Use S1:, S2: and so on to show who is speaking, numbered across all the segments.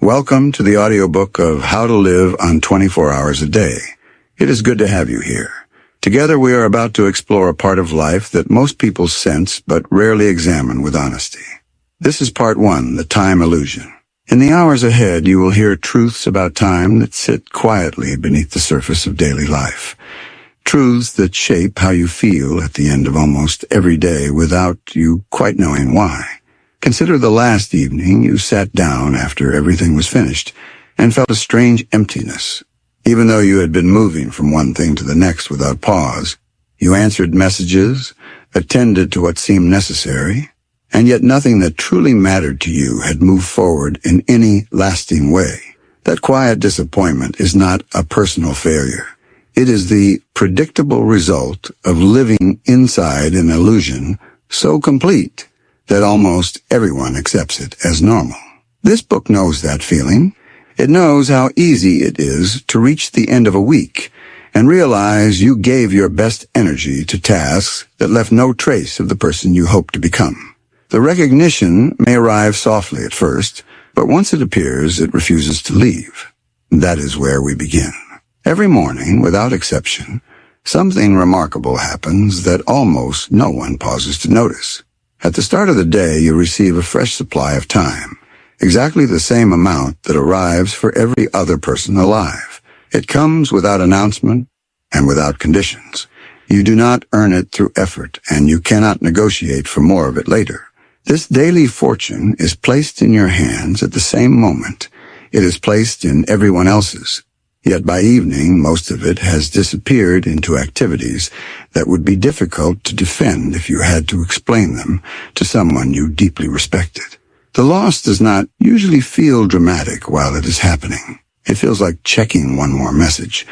S1: Welcome to the audiobook of How to Live on 24 Hours a Day. It is good to have you here. Together we are about to explore a part of life that most people sense but rarely examine with honesty. This is part 1, the time illusion. In the hours ahead, you will hear truths about time that sit quietly beneath the surface of daily life. Truths that shape how you feel at the end of almost every day without you quite knowing why. Consider the last evening you sat down after everything was finished and felt a strange emptiness. Even though you had been moving from one thing to the next without pause, you answered messages, attended to what seemed necessary, and yet nothing that truly mattered to you had moved forward in any lasting way. That quiet disappointment is not a personal failure. It is the predictable result of living inside an illusion so complete that almost everyone accepts it as normal. This book knows that feeling. It knows how easy it is to reach the end of a week and realize you gave your best energy to tasks that left no trace of the person you hoped to become. The recognition may arrive softly at first, but once it appears, it refuses to leave. That is where we begin. Every morning, without exception, something remarkable happens that almost no one pauses to notice. At the start of the day, you receive a fresh supply of time, exactly the same amount that arrives for every other person alive. It comes without announcement and without conditions. You do not earn it through effort, and you cannot negotiate for more of it later. This daily fortune is placed in your hands at the same moment it is placed in everyone else's. Yet by evening, most of it has disappeared into activities that would be difficult to defend if you had to explain them to someone you deeply respected. The loss does not usually feel dramatic while it is happening. It feels like checking one more message,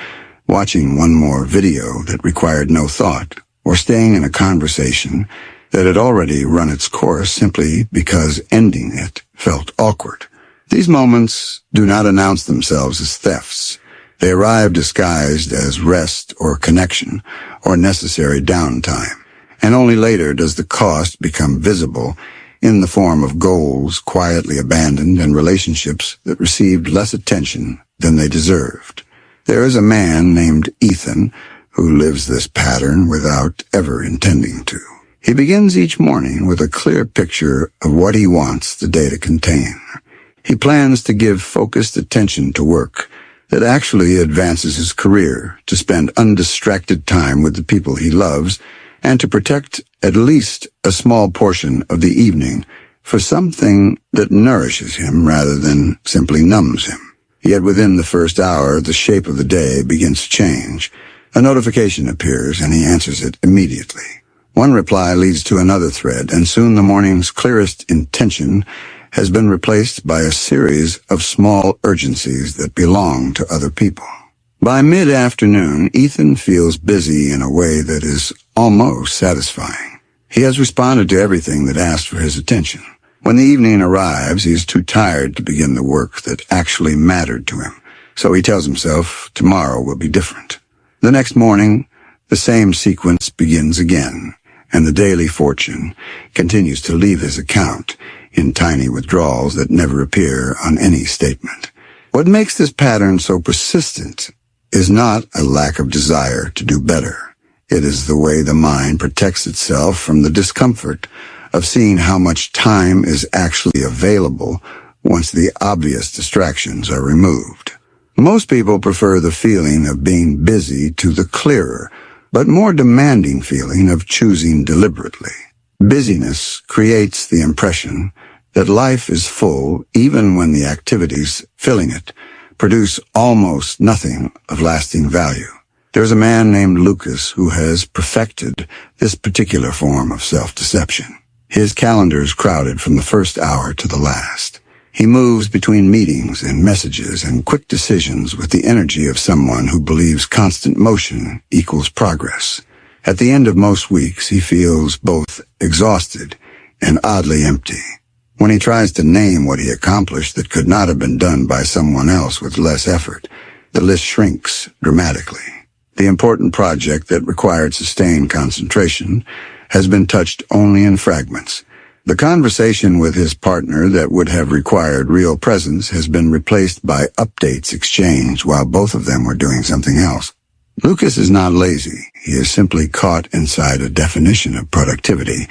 S1: watching one more video that required no thought, or staying in a conversation that had already run its course simply because ending it felt awkward. These moments do not announce themselves as thefts. They arrive disguised as rest or connection or necessary downtime, and only later does the cost become visible in the form of goals quietly abandoned and relationships that received less attention than they deserved. There is a man named Ethan who lives this pattern without ever intending to. He begins each morning with a clear picture of what he wants the day to contain. He plans to give focused attention to work that actually advances his career, to spend undistracted time with the people he loves, and to protect at least a small portion of the evening for something that nourishes him rather than simply numbs him. Yet within the first hour, the shape of the day begins to change. A notification appears, and he answers it immediately. One reply leads to another thread, and soon the morning's clearest intention has been replaced by a series of small urgencies that belong to other people. By mid-afternoon, Ethan feels busy in a way that is almost satisfying. He has responded to everything that asked for his attention. When the evening arrives, he is too tired to begin the work that actually mattered to him, so he tells himself tomorrow will be different. The next morning, the same sequence begins again, and the daily fortune continues to leave his account in tiny withdrawals that never appear on any statement. What makes this pattern so persistent is not a lack of desire to do better. It is the way the mind protects itself from the discomfort of seeing how much time is actually available once the obvious distractions are removed. Most people prefer the feeling of being busy to the clearer, but more demanding feeling of choosing deliberately. Busyness creates the impression that life is full even when the activities filling it produce almost nothing of lasting value. There's a man named Lucas who has perfected this particular form of self-deception. His calendar is crowded from the first hour to the last. He moves between meetings and messages and quick decisions with the energy of someone who believes constant motion equals progress. At the end of most weeks, he feels both exhausted and oddly empty. When he tries to name what he accomplished that could not have been done by someone else with less effort, the list shrinks dramatically. The important project that required sustained concentration has been touched only in fragments. The conversation with his partner that would have required real presence has been replaced by updates exchanged while both of them were doing something else. Lucas is not lazy. He is simply caught inside a definition of productivity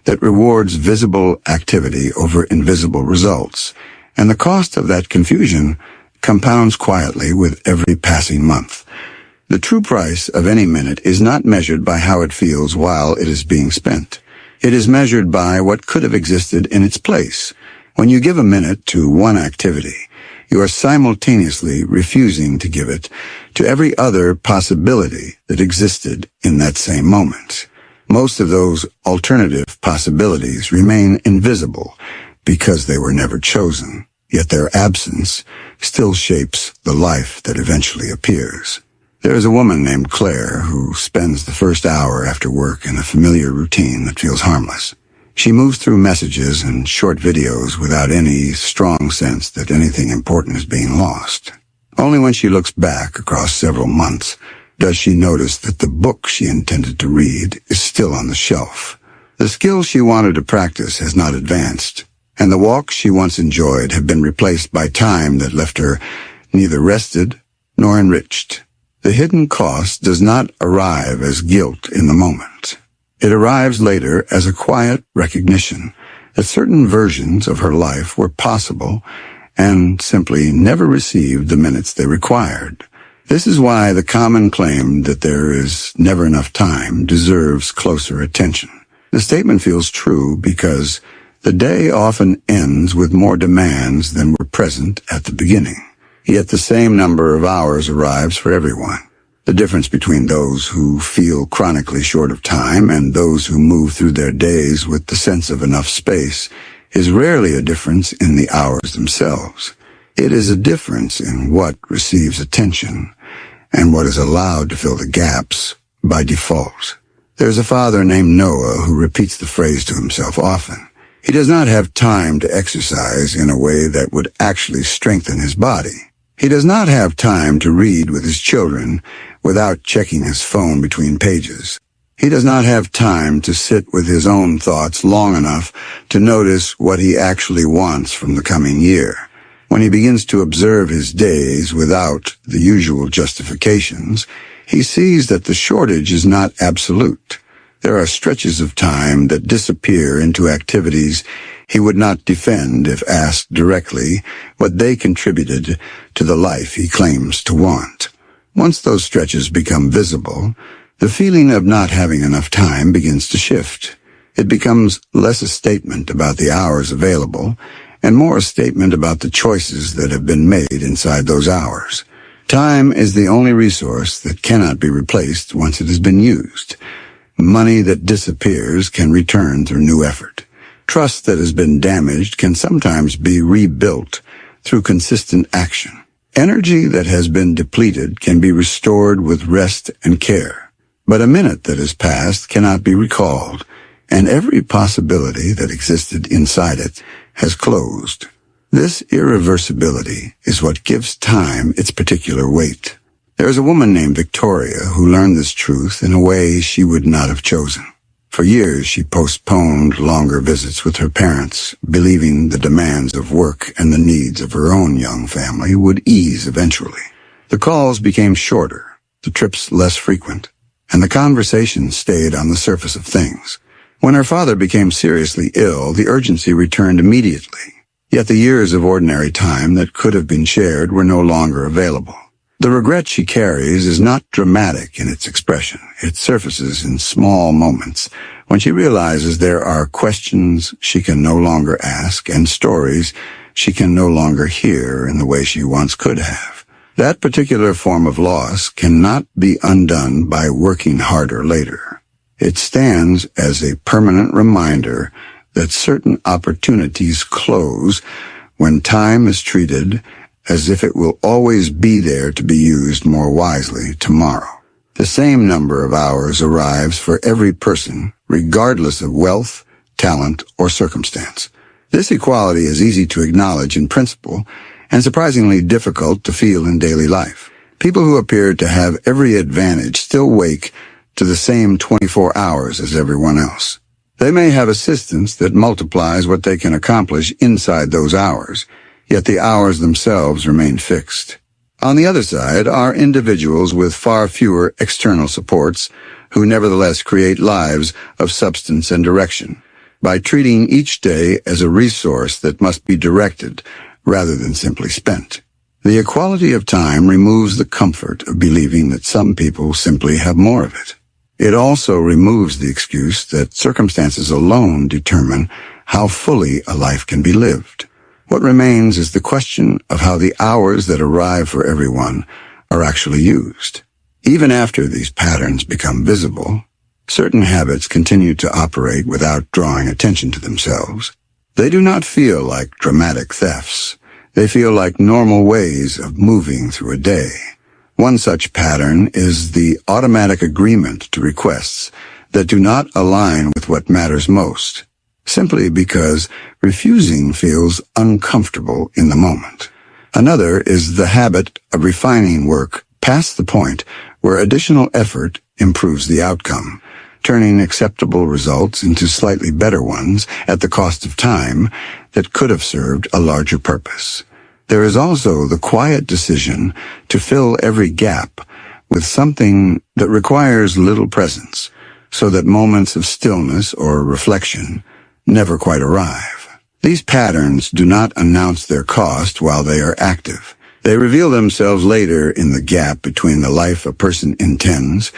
S1: that rewards visible activity over invisible results, and the cost of that confusion compounds quietly with every passing month. The true price of any minute is not measured by how it feels while it is being spent. It is measured by what could have existed in its place. When you give a minute to one activity, you are simultaneously refusing to give it to every other possibility that existed in that same moment. Most of those alternative possibilities remain invisible because they were never chosen, yet their absence still shapes the life that eventually appears. There is a woman named Claire who spends the first hour after work in a familiar routine that feels harmless. She moves through messages and short videos without any strong sense that anything important is being lost. Only when she looks back across several months does she notice that the book she intended to read is still on the shelf. The skill she wanted to practice has not advanced, and the walks she once enjoyed have been replaced by time that left her neither rested nor enriched. The hidden cost does not arrive as guilt in the moment. It arrives later as a quiet recognition that certain versions of her life were possible and simply never received the minutes they required. This is why the common claim that there is never enough time deserves closer attention. The statement feels true because the day often ends with more demands than were present at the beginning. Yet the same number of hours arrives for everyone. The difference between those who feel chronically short of time and those who move through their days with the sense of enough space is rarely a difference in the hours themselves. It is a difference in what receives attention and what is allowed to fill the gaps by default. There's a father named Noah who repeats the phrase to himself often. He does not have time to exercise in a way that would actually strengthen his body. He does not have time to read with his children without checking his phone between pages. He does not have time to sit with his own thoughts long enough to notice what he actually wants from the coming year. When he begins to observe his days without the usual justifications, he sees that the shortage is not absolute. There are stretches of time that disappear into activities he would not defend if asked directly what they contributed to the life he claims to want. Once those stretches become visible, the feeling of not having enough time begins to shift. It becomes less a statement about the hours available and more a statement about the choices that have been made inside those hours. Time is the only resource that cannot be replaced once it has been used. Money that disappears can return through new effort. Trust that has been damaged can sometimes be rebuilt through consistent action. Energy that has been depleted can be restored with rest and care. But a minute that has passed cannot be recalled, and every possibility that existed inside it has closed. This irreversibility is what gives time its particular weight. There is a woman named Victoria who learned this truth in a way she would not have chosen. For years, she postponed longer visits with her parents, believing the demands of work and the needs of her own young family would ease eventually. The calls became shorter, the trips less frequent, and the conversations stayed on the surface of things. When her father became seriously ill, the urgency returned immediately. Yet the years of ordinary time that could have been shared were no longer available. The regret she carries is not dramatic in its expression. It surfaces in small moments when she realizes there are questions she can no longer ask and stories she can no longer hear in the way she once could have. That particular form of loss cannot be undone by working harder later. It stands as a permanent reminder that certain opportunities close when time is treated as if it will always be there to be used more wisely tomorrow. The same number of hours arrives for every person, regardless of wealth, talent, or circumstance. This equality is easy to acknowledge in principle and surprisingly difficult to feel in daily life. People who appear to have every advantage still wake to the same 24 hours as everyone else. They may have assistance that multiplies what they can accomplish inside those hours, yet the hours themselves remain fixed. On the other side are individuals with far fewer external supports who nevertheless create lives of substance and direction by treating each day as a resource that must be directed rather than simply spent. The equality of time removes the comfort of believing that some people simply have more of it. It also removes the excuse that circumstances alone determine how fully a life can be lived. What remains is the question of how the hours that arrive for everyone are actually used. Even after these patterns become visible, certain habits continue to operate without drawing attention to themselves. They do not feel like dramatic thefts. They feel like normal ways of moving through a day. One such pattern is the automatic agreement to requests that do not align with what matters most, simply because refusing feels uncomfortable in the moment. Another is the habit of refining work past the point where additional effort improves the outcome, turning acceptable results into slightly better ones at the cost of time that could have served a larger purpose. There is also the quiet decision to fill every gap with something that requires little presence, so that moments of stillness or reflection never quite arrive. These patterns do not announce their cost while they are active. They reveal themselves later in the gap between the life a person intends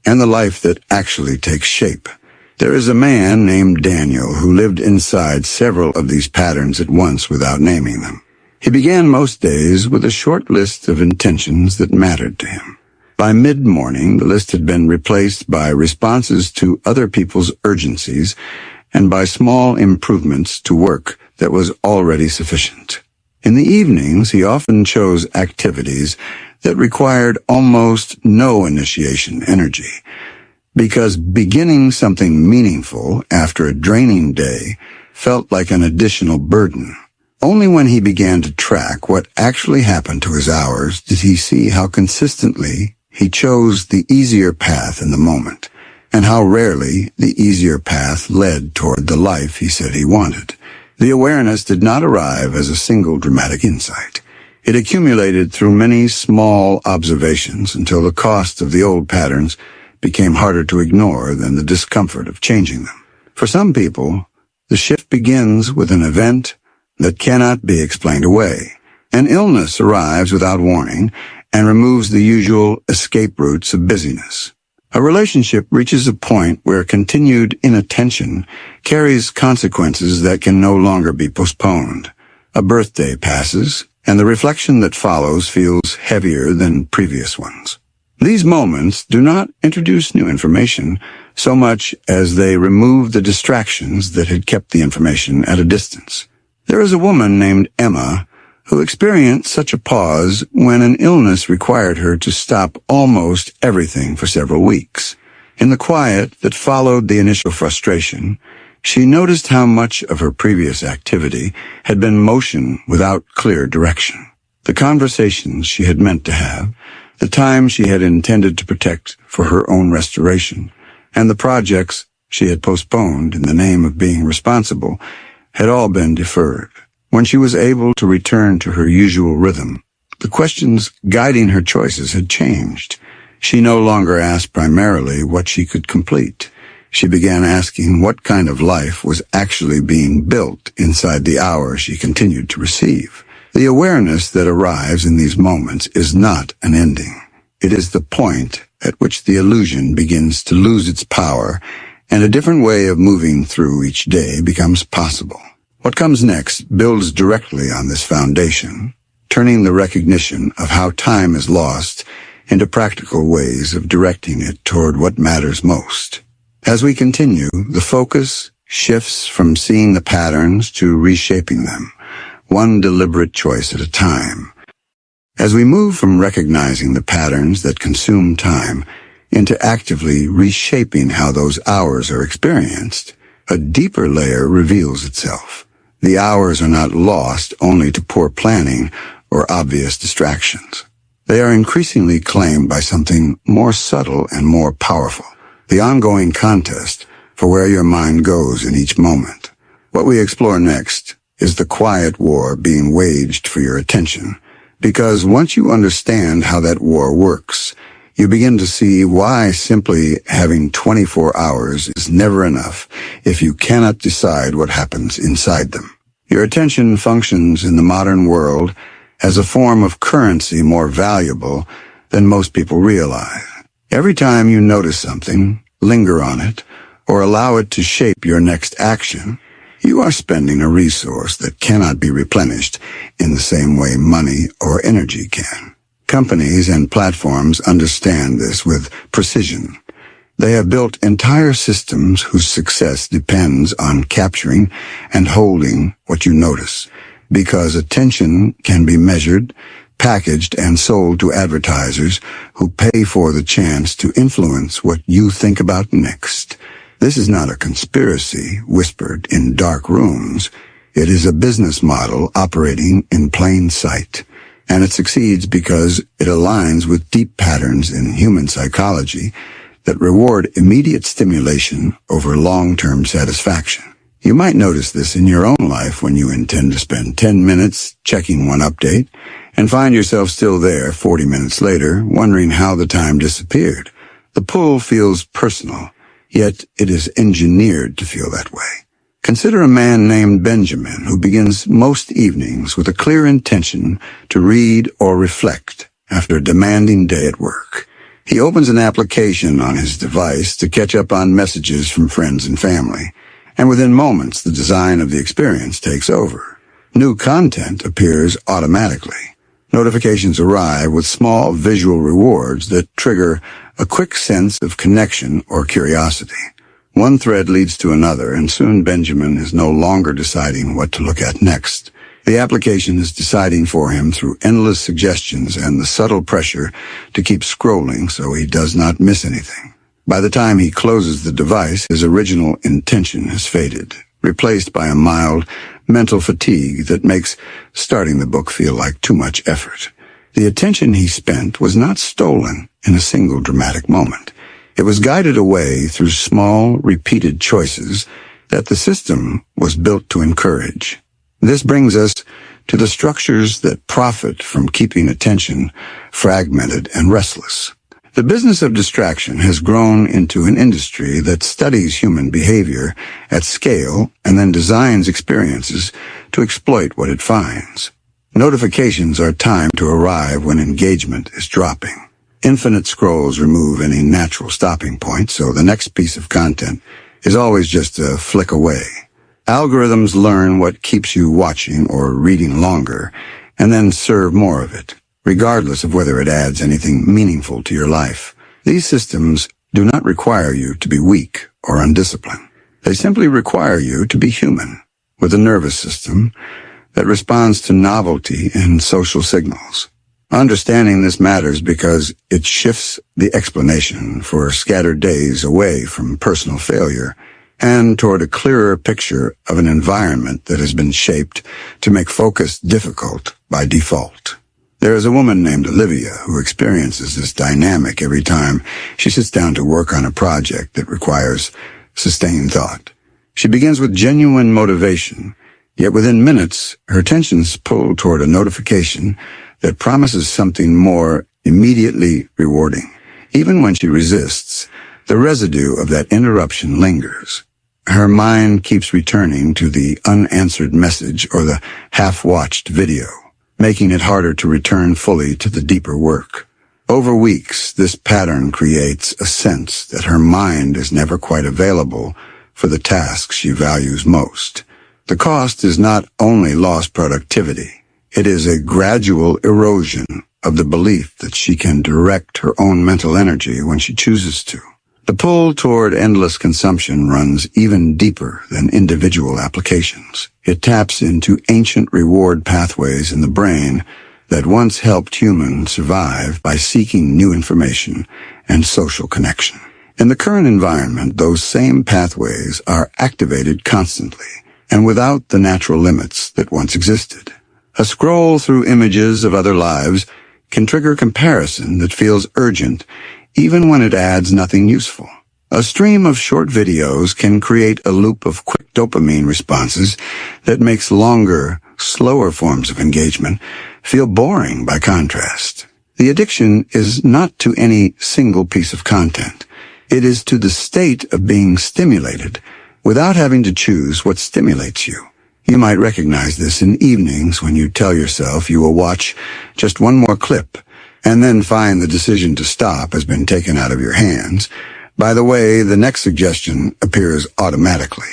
S1: and the life that actually takes shape. There is a man named Daniel who lived inside several of these patterns at once without naming them. He began most days with a short list of intentions that mattered to him. By mid-morning, the list had been replaced by responses to other people's urgencies and by small improvements to work that was already sufficient. In the evenings, he often chose activities that required almost no initiation energy, because beginning something meaningful after a draining day felt like an additional burden. Only when he began to track what actually happened to his hours did he see how consistently he chose the easier path in the moment, and how rarely the easier path led toward the life he said he wanted. The awareness did not arrive as a single dramatic insight. It accumulated through many small observations until the cost of the old patterns became harder to ignore than the discomfort of changing them. For some people, the shift begins with an event that cannot be explained away. An illness arrives without warning and removes the usual escape routes of busyness. A relationship reaches a point where continued inattention carries consequences that can no longer be postponed. A birthday passes, and the reflection that follows feels heavier than previous ones. These moments do not introduce new information so much as they remove the distractions that had kept the information at a distance. There is a woman named Emma who experienced such a pause when an illness required her to stop almost everything for several weeks. In the quiet that followed the initial frustration, she noticed how much of her previous activity had been motion without clear direction. The conversations she had meant to have, the time she had intended to protect for her own restoration, and the projects she had postponed in the name of being responsible had all been deferred. When she was able to return to her usual rhythm, the questions guiding her choices had changed. She no longer asked primarily what she could complete. She began asking what kind of life was actually being built inside the hours she continued to receive. The awareness that arrives in these moments is not an ending. It is the point at which the illusion begins to lose its power and a different way of moving through each day becomes possible. What comes next builds directly on this foundation, turning the recognition of how time is lost into practical ways of directing it toward what matters most. As we continue, the focus shifts from seeing the patterns to reshaping them, one deliberate choice at a time. As we move from recognizing the patterns that consume time into actively reshaping how those hours are experienced, a deeper layer reveals itself. The hours are not lost only to poor planning or obvious distractions. They are increasingly claimed by something more subtle and more powerful, the ongoing contest for where your mind goes in each moment. What we explore next is the quiet war being waged for your attention, because once you understand how that war works, you begin to see why simply having 24 hours is never enough if you cannot decide what happens inside them. Your attention functions in the modern world as a form of currency more valuable than most people realize. Every time you notice something, linger on it, or allow it to shape your next action, you are spending a resource that cannot be replenished in the same way money or energy can. Companies and platforms understand this with precision. They have built entire systems whose success depends on capturing and holding what you notice, because attention can be measured, packaged, and sold to advertisers who pay for the chance to influence what you think about next. This is not a conspiracy whispered in dark rooms. It is a business model operating in plain sight. And it succeeds because it aligns with deep patterns in human psychology that reward immediate stimulation over long-term satisfaction. You might notice this in your own life when you intend to spend 10 minutes checking one update and find yourself still there 40 minutes later, wondering how the time disappeared. The pull feels personal, yet it is engineered to feel that way. Consider a man named Benjamin who begins most evenings with a clear intention to read or reflect after a demanding day at work. He opens an application on his device to catch up on messages from friends and family, and within moments the design of the experience takes over. New content appears automatically. Notifications arrive with small visual rewards that trigger a quick sense of connection or curiosity. One thread leads to another, and soon Benjamin is no longer deciding what to look at next. The application is deciding for him through endless suggestions and the subtle pressure to keep scrolling so he does not miss anything. By the time he closes the device, his original intention has faded, replaced by a mild mental fatigue that makes starting the book feel like too much effort. The attention he spent was not stolen in a single dramatic moment. It was guided away through small, repeated choices that the system was built to encourage. This brings us to the structures that profit from keeping attention fragmented and restless. The business of distraction has grown into an industry that studies human behavior at scale and then designs experiences to exploit what it finds. Notifications are timed to arrive when engagement is dropping. Infinite scrolls remove any natural stopping point, so the next piece of content is always just a flick away. Algorithms learn what keeps you watching or reading longer, and then serve more of it, regardless of whether it adds anything meaningful to your life. These systems do not require you to be weak or undisciplined. They simply require you to be human, with a nervous system that responds to novelty and social signals. Understanding this matters because it shifts the explanation for scattered days away from personal failure and toward a clearer picture of an environment that has been shaped to make focus difficult by default. There is a woman named Olivia who experiences this dynamic every time she sits down to work on a project that requires sustained thought. She begins with genuine motivation, yet within minutes, her attention is pulled toward a notification that promises something more immediately rewarding. Even when she resists, the residue of that interruption lingers. Her mind keeps returning to the unanswered message or the half-watched video, making it harder to return fully to the deeper work. Over weeks, this pattern creates a sense that her mind is never quite available for the tasks she values most. The cost is not only lost productivity, it is a gradual erosion of the belief that she can direct her own mental energy when she chooses to. The pull toward endless consumption runs even deeper than individual applications. It taps into ancient reward pathways in the brain that once helped humans survive by seeking new information and social connection. In the current environment, those same pathways are activated constantly and without the natural limits that once existed. A scroll through images of other lives can trigger comparison that feels urgent even when it adds nothing useful. A stream of short videos can create a loop of quick dopamine responses that makes longer, slower forms of engagement feel boring by contrast. The addiction is not to any single piece of content. It is to the state of being stimulated without having to choose what stimulates you. You might recognize this in evenings when you tell yourself you will watch just one more clip and then find the decision to stop has been taken out of your hands. By the way, the next suggestion appears automatically.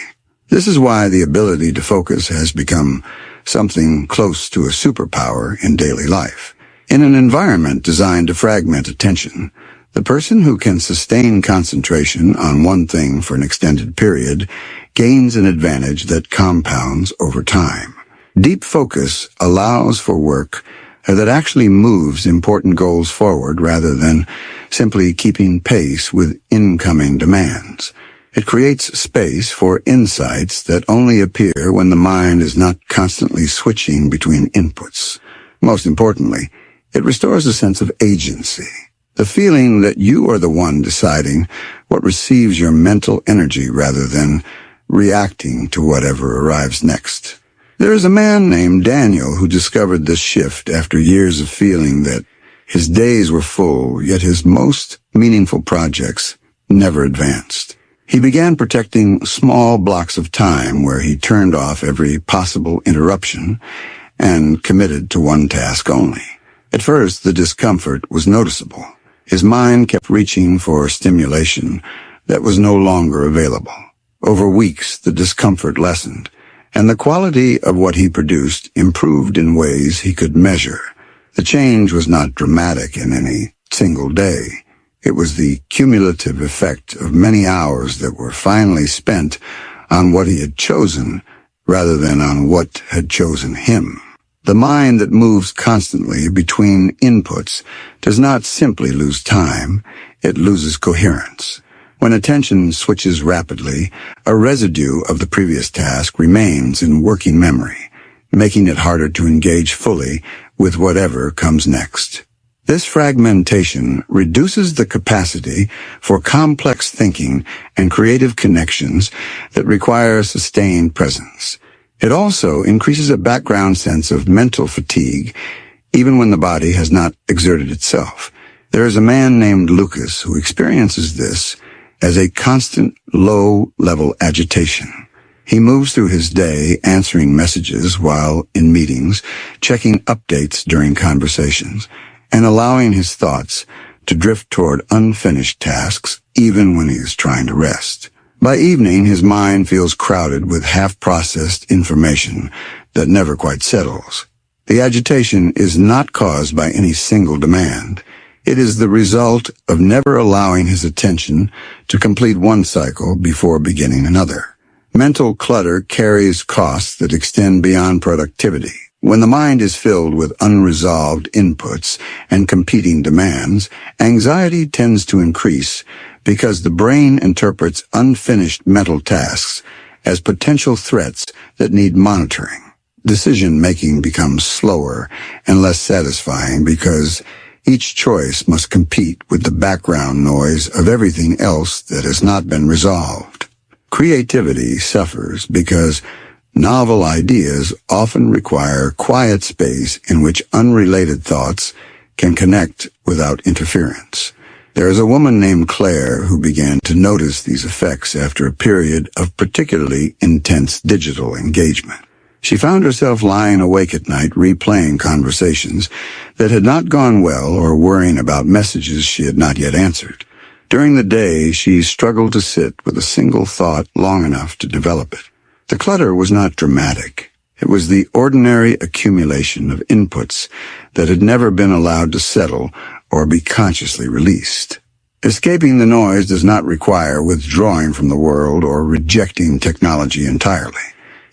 S1: This is why the ability to focus has become something close to a superpower in daily life. In an environment designed to fragment attention, the person who can sustain concentration on one thing for an extended period gains an advantage that compounds over time. Deep focus allows for work that actually moves important goals forward rather than simply keeping pace with incoming demands. It creates space for insights that only appear when the mind is not constantly switching between inputs. Most importantly, it restores a sense of agency. The feeling that you are the one deciding what receives your mental energy rather than reacting to whatever arrives next. There is a man named Daniel who discovered this shift after years of feeling that his days were full, yet his most meaningful projects never advanced. He began protecting small blocks of time where he turned off every possible interruption and committed to one task only. At first, the discomfort was noticeable. His mind kept reaching for stimulation that was no longer available. Over weeks, the discomfort lessened, and the quality of what he produced improved in ways he could measure. The change was not dramatic in any single day. It was the cumulative effect of many hours that were finally spent on what he had chosen rather than on what had chosen him. The mind that moves constantly between inputs does not simply lose time, it loses coherence. When attention switches rapidly, a residue of the previous task remains in working memory, making it harder to engage fully with whatever comes next. This fragmentation reduces the capacity for complex thinking and creative connections that require sustained presence. It also increases a background sense of mental fatigue, even when the body has not exerted itself. There is a man named Lucas who experiences this as a constant low-level agitation. He moves through his day answering messages while in meetings, checking updates during conversations, and allowing his thoughts to drift toward unfinished tasks even when he is trying to rest. By evening, his mind feels crowded with half-processed information that never quite settles. The agitation is not caused by any single demand. It is the result of never allowing his attention to complete one cycle before beginning another. Mental clutter carries costs that extend beyond productivity. When the mind is filled with unresolved inputs and competing demands, anxiety tends to increase because the brain interprets unfinished mental tasks as potential threats that need monitoring. Decision-making becomes slower and less satisfying because each choice must compete with the background noise of everything else that has not been resolved. Creativity suffers because novel ideas often require quiet space in which unrelated thoughts can connect without interference. There is a woman named Claire who began to notice these effects after a period of particularly intense digital engagement. She found herself lying awake at night replaying conversations that had not gone well or worrying about messages she had not yet answered. During the day, she struggled to sit with a single thought long enough to develop it. The clutter was not dramatic. It was the ordinary accumulation of inputs that had never been allowed to settle or be consciously released. Escaping the noise does not require withdrawing from the world or rejecting technology entirely.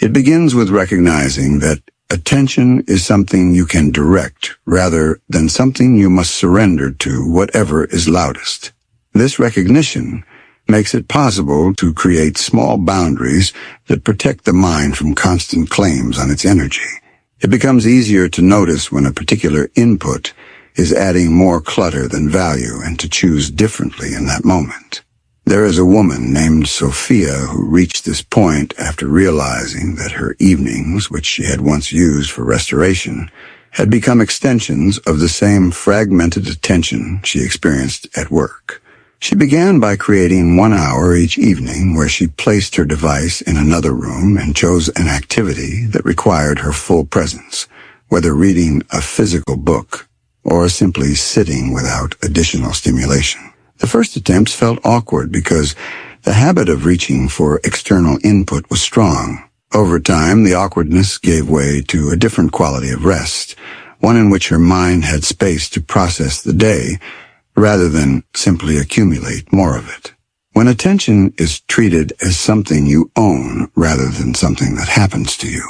S1: It begins with recognizing that attention is something you can direct rather than something you must surrender to whatever is loudest. This recognition makes it possible to create small boundaries that protect the mind from constant claims on its energy. It becomes easier to notice when a particular input is adding more clutter than value and to choose differently in that moment. There is a woman named Sophia who reached this point after realizing that her evenings, which she had once used for restoration, had become extensions of the same fragmented attention she experienced at work. She began by creating 1 hour each evening where she placed her device in another room and chose an activity that required her full presence, whether reading a physical book or simply sitting without additional stimulation. The first attempts felt awkward because the habit of reaching for external input was strong. Over time, the awkwardness gave way to a different quality of rest, one in which her mind had space to process the day rather than simply accumulate more of it. When attention is treated as something you own rather than something that happens to you,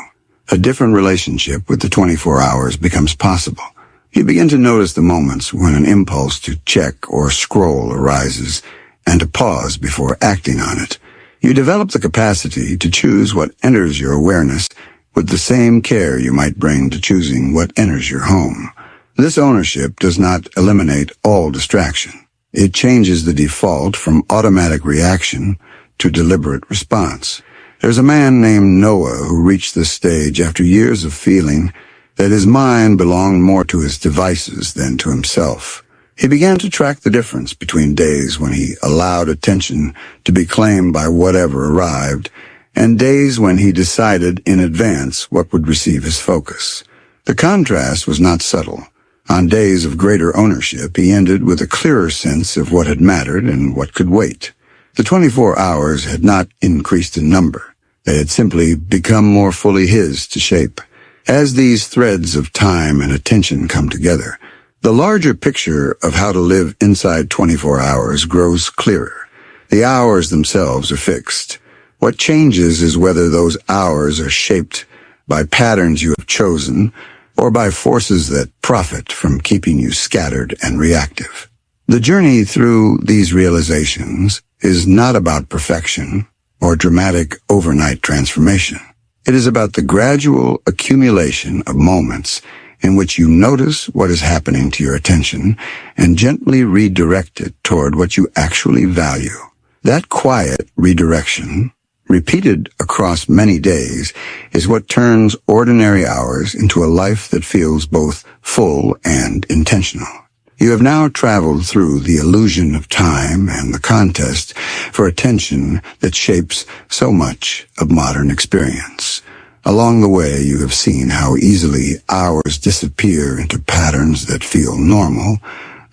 S1: a different relationship with the 24 hours becomes possible. You begin to notice the moments when an impulse to check or scroll arises and to pause before acting on it. You develop the capacity to choose what enters your awareness with the same care you might bring to choosing what enters your home. This ownership does not eliminate all distraction. It changes the default from automatic reaction to deliberate response. There's a man named Noah who reached this stage after years of feeling that his mind belonged more to his devices than to himself. He began to track the difference between days when he allowed attention to be claimed by whatever arrived, and days when he decided in advance what would receive his focus. The contrast was not subtle. On days of greater ownership, he ended with a clearer sense of what had mattered and what could wait. The 24 hours had not increased in number. They had simply become more fully his to shape. As these threads of time and attention come together, the larger picture of how to live inside 24 hours grows clearer. The hours themselves are fixed. What changes is whether those hours are shaped by patterns you have chosen or by forces that profit from keeping you scattered and reactive. The journey through these realizations is not about perfection or dramatic overnight transformation. It is about the gradual accumulation of moments in which you notice what is happening to your attention and gently redirect it toward what you actually value. That quiet redirection, repeated across many days, is what turns ordinary hours into a life that feels both full and intentional. You have now traveled through the illusion of time and the contest for attention that shapes so much of modern experience. Along the way, you have seen how easily hours disappear into patterns that feel normal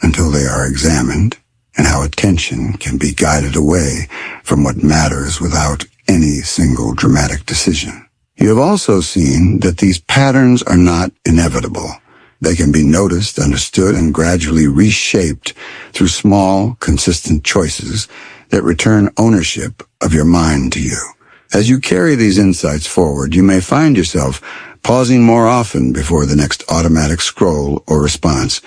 S1: until they are examined, and how attention can be guided away from what matters without any single dramatic decision. You have also seen that these patterns are not inevitable. They can be noticed, understood, and gradually reshaped through small, consistent choices that return ownership of your mind to you. As you carry these insights forward, you may find yourself pausing more often before the next automatic scroll or response,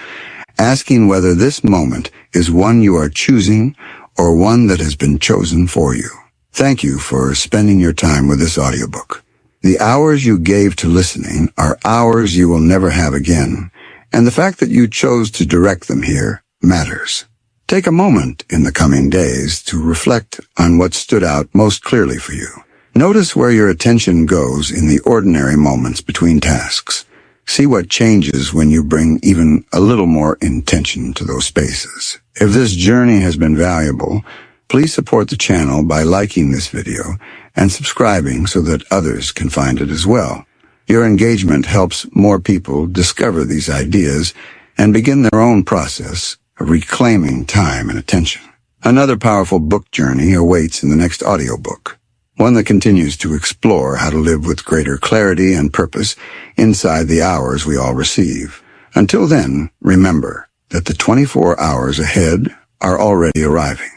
S1: asking whether this moment is one you are choosing or one that has been chosen for you. Thank you for spending your time with this audiobook. The hours you gave to listening are hours you will never have again, and the fact that you chose to direct them here matters. Take a moment in the coming days to reflect on what stood out most clearly for you. Notice where your attention goes in the ordinary moments between tasks. See what changes when you bring even a little more intention to those spaces. If this journey has been valuable, please support the channel by liking this video and subscribing so that others can find it as well. Your engagement helps more people discover these ideas and begin their own process of reclaiming time and attention. Another powerful book journey awaits in the next audiobook, one that continues to explore how to live with greater clarity and purpose inside the hours we all receive. Until then, remember that the 24 hours ahead are already arriving.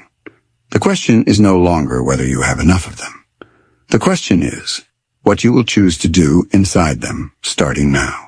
S1: The question is no longer whether you have enough of them. The question is what you will choose to do inside them starting now.